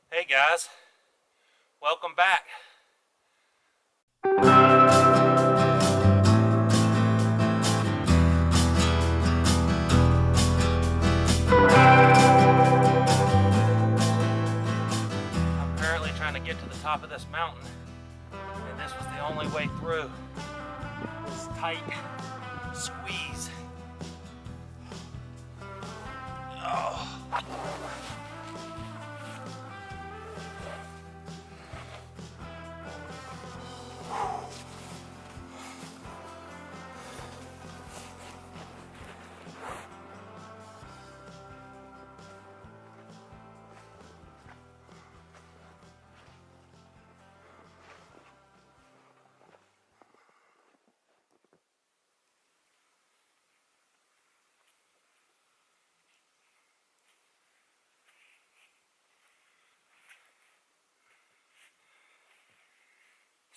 Hey guys, welcome back. I'm currently trying to get to the top of this mountain, and this was the only way through. This tight squeeze. Oh.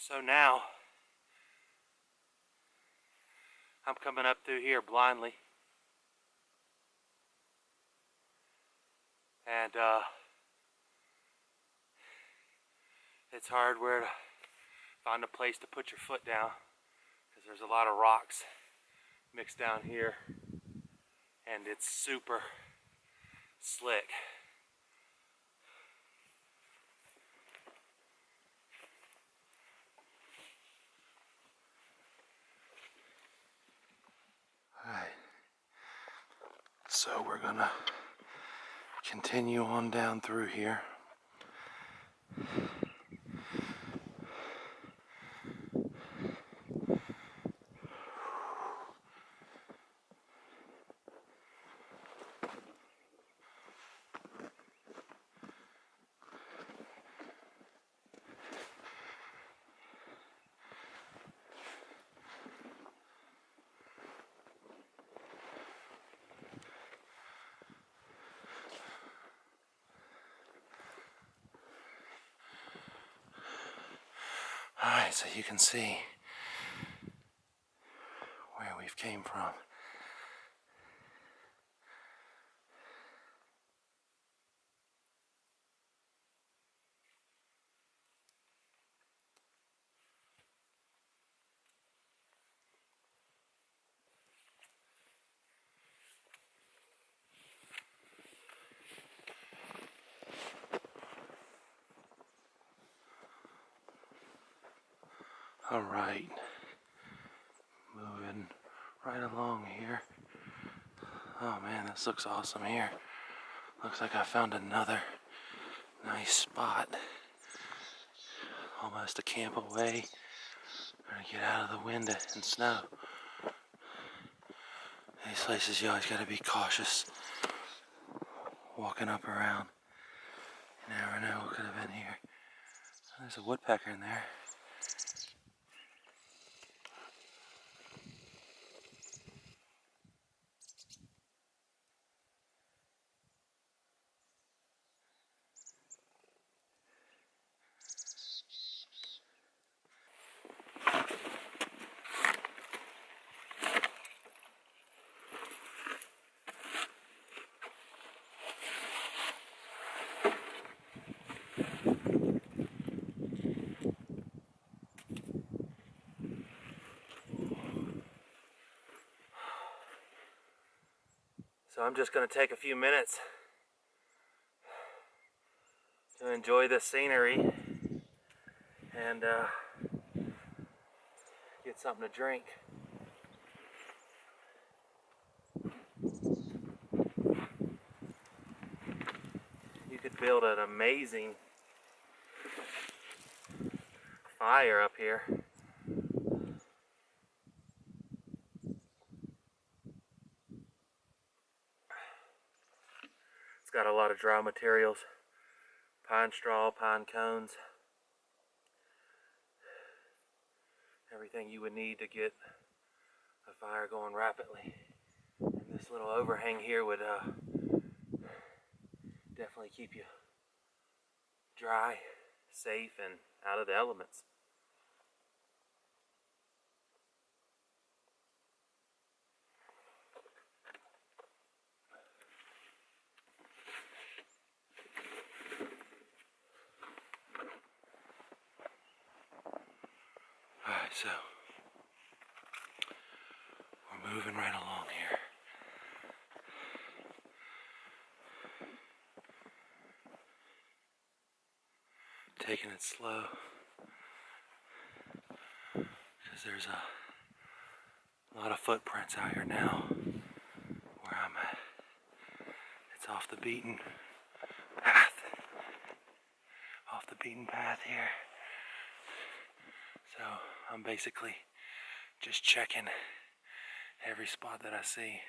So now, I'm coming up through here blindly. And it's hard where to find a place to put your foot down because there's a lot of rocks mixed down here and it's super slick. Alright, so we're gonna continue on down through here. Alright, so you can see where we've came from. Alright, moving right along here. Oh man, this looks awesome here. Looks like I found another nice spot. Almost a camp away. Trying to get out of the wind and snow. These places you always gotta be cautious walking up around. You never know what could have been here. There's a woodpecker in there. So I'm just going to take a few minutes to enjoy the scenery and get something to drink. You could build an amazing fire up here. It's got a lot of dry materials, pine straw, pine cones, everything you would need to get a fire going rapidly. And this little overhang here would definitely keep you dry, safe, and out of the elements. So, we're moving right along here. Taking it slow. Because there's a lot of footprints out here now where I'm at. It's off the beaten path. Off the beaten path here. So I'm basically just checking every spot that I see.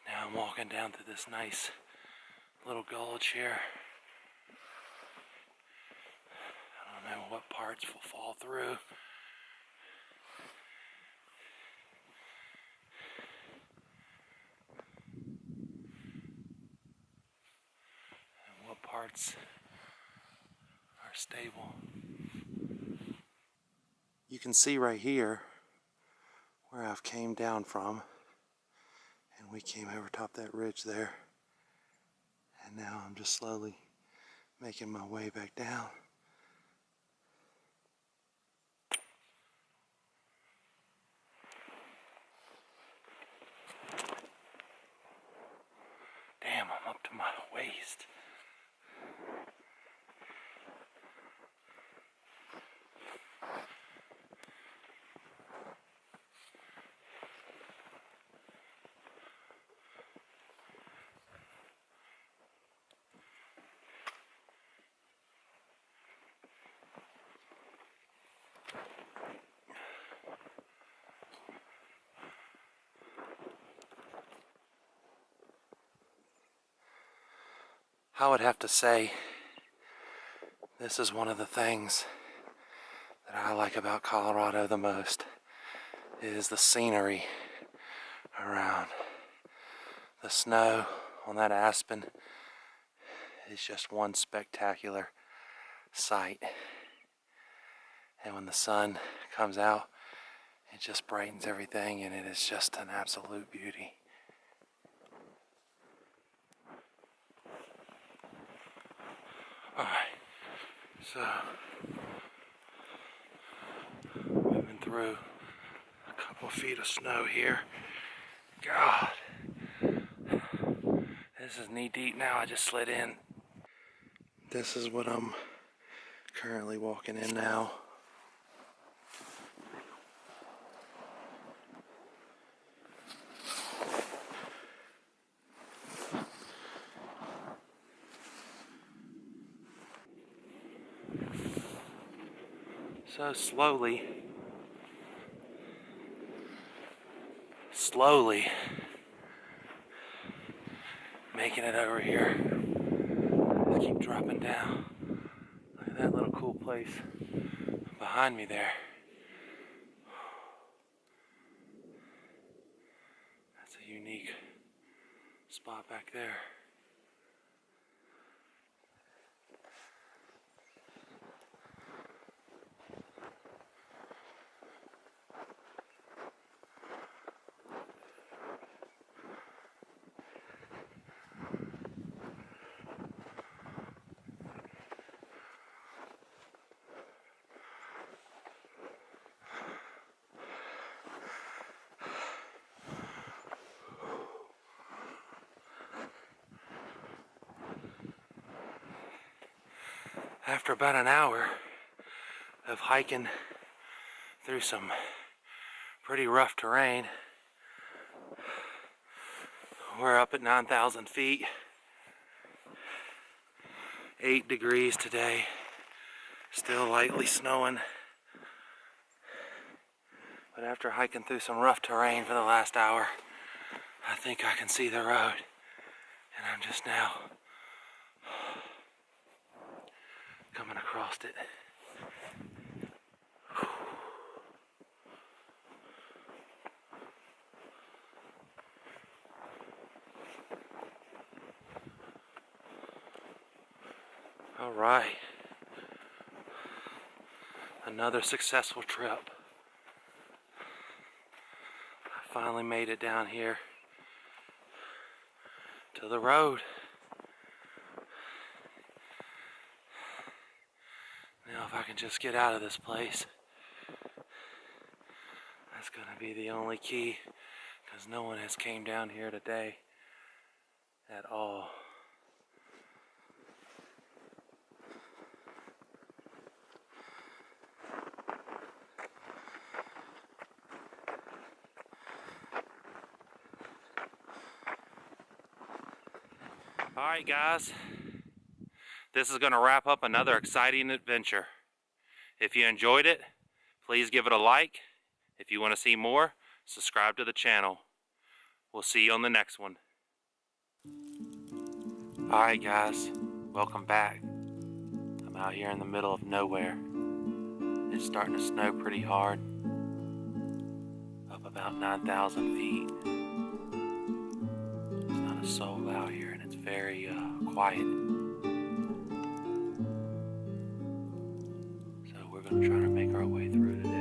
Now I'm walking down through this nice little gulch here. I don't know what parts will fall through. And what parts are stable. You can see right here where I've came down from, and we came over top that ridge there, and now I'm just slowly making my way back down. Damn, I'm up to my waist. I would have to say this is one of the things that I like about Colorado the most, is the scenery around. The snow on that aspen is just one spectacular sight. And when the sun comes out, it just brightens everything, and it is just an absolute beauty. Alright, so moving through a couple feet of snow here. God, this is knee deep now. I just slid in. This is what I'm currently walking in now. So slowly making it over here. Just keep dropping down. Look at that little cool place behind me there. That's a unique spot back there. After about an hour of hiking through some pretty rough terrain, we're up at 9,000 feet, 8 degrees today, still lightly snowing. But after hiking through some rough terrain for the last hour, I think I can see the road, and I'm just now coming across it. All right. Another successful trip. I finally made it down here to the road. Now if I can just get out of this place, that's gonna be the only key, because no one has came down here today at all. Alright guys, this is going to wrap up another exciting adventure. If you enjoyed it, please give it a like. If you want to see more, subscribe to the channel. We'll see you on the next one. Alright guys, welcome back. I'm out here in the middle of nowhere. It's starting to snow pretty hard. Up about 9,000 feet. There's not a soul out here and it's very quiet. So we're going to try to make our way through today.